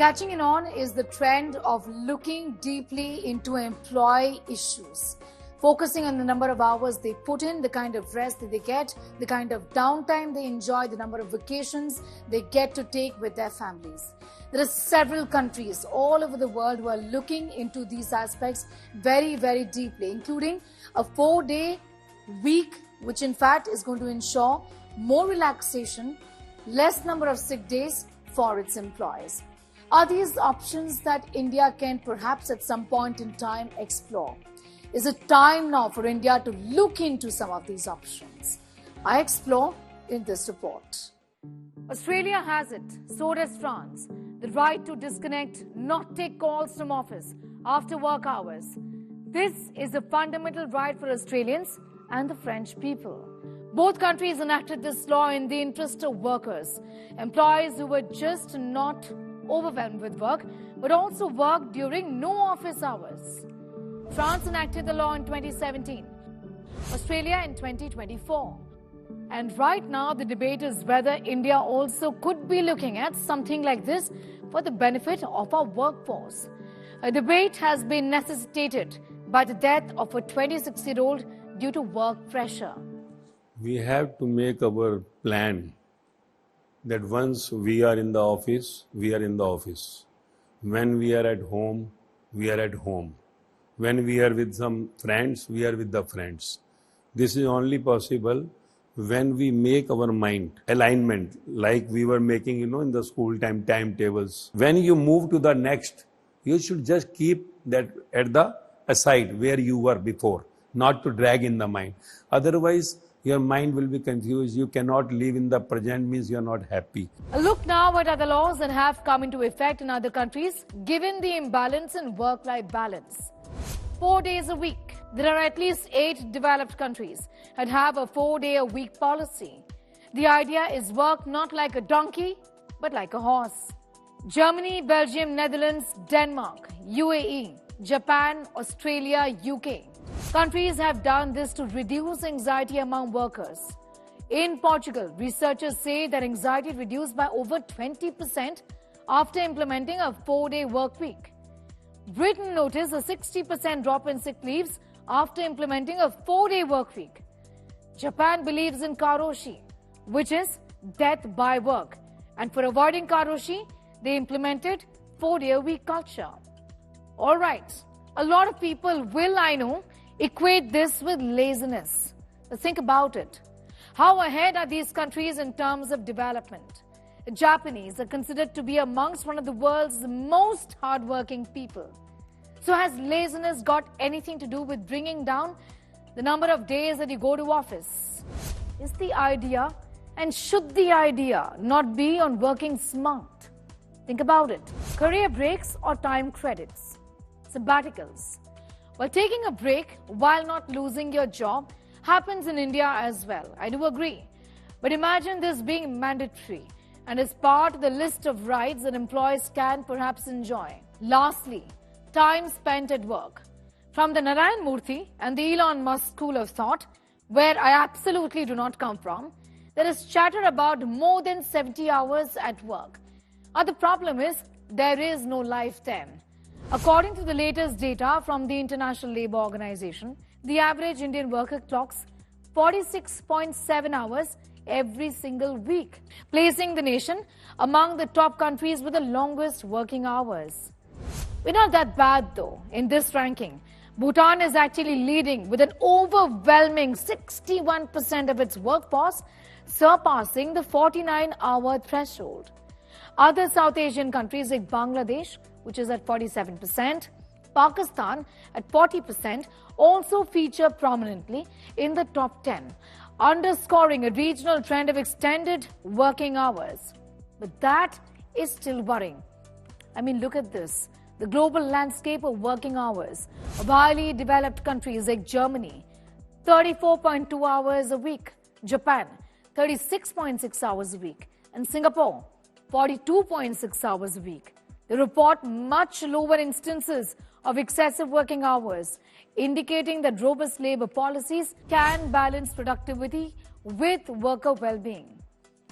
Catching in on is the trend of looking deeply into employee issues, focusing on the number of hours they put in, the kind of rest that they get, the kind of downtime they enjoy, the number of vacations they get to take with their families. There are several countries all over the world who are looking into these aspects very, very deeply, including a 4-day week, which in fact is going to ensure more relaxation, less number of sick days for its employees. Are these options that India can perhaps at some point in time explore? Is it time now for India to look into some of these options? I explore in this report. Australia has it, so does France. The right to disconnect, not take calls from office after work hours. This is a fundamental right for Australians and the French people. Both countries enacted this law in the interest of workers, employees who were just not overwhelmed with work, but also worked during no office hours. France enacted the law in 2017, Australia in 2024. And right now the debate is whether India also could be looking at something like this for the benefit of our workforce. A debate has been necessitated by the death of a 26-year-old due to work pressure. We have to make our plan that once we are in the office, we are in the office. When we are at home, we are at home. When we are with some friends, we are with the friends. This is only possible when we make our mind alignment, like we were making, in the school timetables. When you move to the next, you should just keep that at the aside where you were before, not to drag in the mind. Otherwise, your mind will be confused. You cannot live in the present, means you are not happy. A look now at other laws that have come into effect in other countries, given the imbalance in work-life balance. 4 days a week. There are at least 8 developed countries that have a 4-day-a-week policy. The idea is work not like a donkey, but like a horse. Germany, Belgium, Netherlands, Denmark, UAE, Japan, Australia, UK. Countries have done this to reduce anxiety among workers. In Portugal, researchers say that anxiety reduced by over 20% after implementing a 4-day work week. Britain noticed a 60% drop in sick leaves after implementing a 4-day work week. Japan believes in karoshi, which is death by work. And for avoiding karoshi, they implemented 4-day-a-week culture. All right, a lot of people will, I know, equate this with laziness. But think about it. How ahead are these countries in terms of development? The Japanese are considered to be amongst one of the world's most hardworking people. So has laziness got anything to do with bringing down the number of days that you go to office? Is the idea, and should the idea, not be on working smart? Think about it. Career breaks or time credits? Sabbaticals. Well, taking a break while not losing your job happens in India as well. I do agree. But imagine this being mandatory and as part of the list of rights that employees can perhaps enjoy. Lastly, time spent at work. From the Narayan Murthy and the Elon Musk school of thought, where I absolutely do not come from, there is chatter about more than 70 hours at work. The problem is there is no life then. According to the latest data from the International Labour Organization, the average Indian worker clocks 46.7 hours every single week, placing the nation among the top countries with the longest working hours. We're not that bad though in this ranking. Bhutan is actually leading with an overwhelming 61% of its workforce, surpassing the 49-hour threshold. Other South Asian countries like Bangladesh, which is at 47%, Pakistan at 40%, also feature prominently in the top 10, underscoring a regional trend of extended working hours. But that is still worrying. I mean, look at this. The global landscape of working hours of highly developed countries like Germany, 34.2 hours a week, Japan, 36.6 hours a week, and Singapore, 42.6 hours a week. They report much lower instances of excessive working hours, indicating that robust labor policies can balance productivity with worker well-being.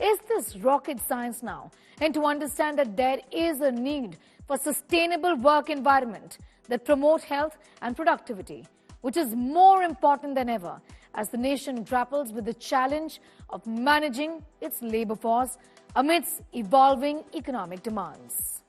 Is this rocket science now? And to understand that there is a need for sustainable work environment that promote health and productivity, which is more important than ever as the nation grapples with the challenge of managing its labor force amidst evolving economic demands.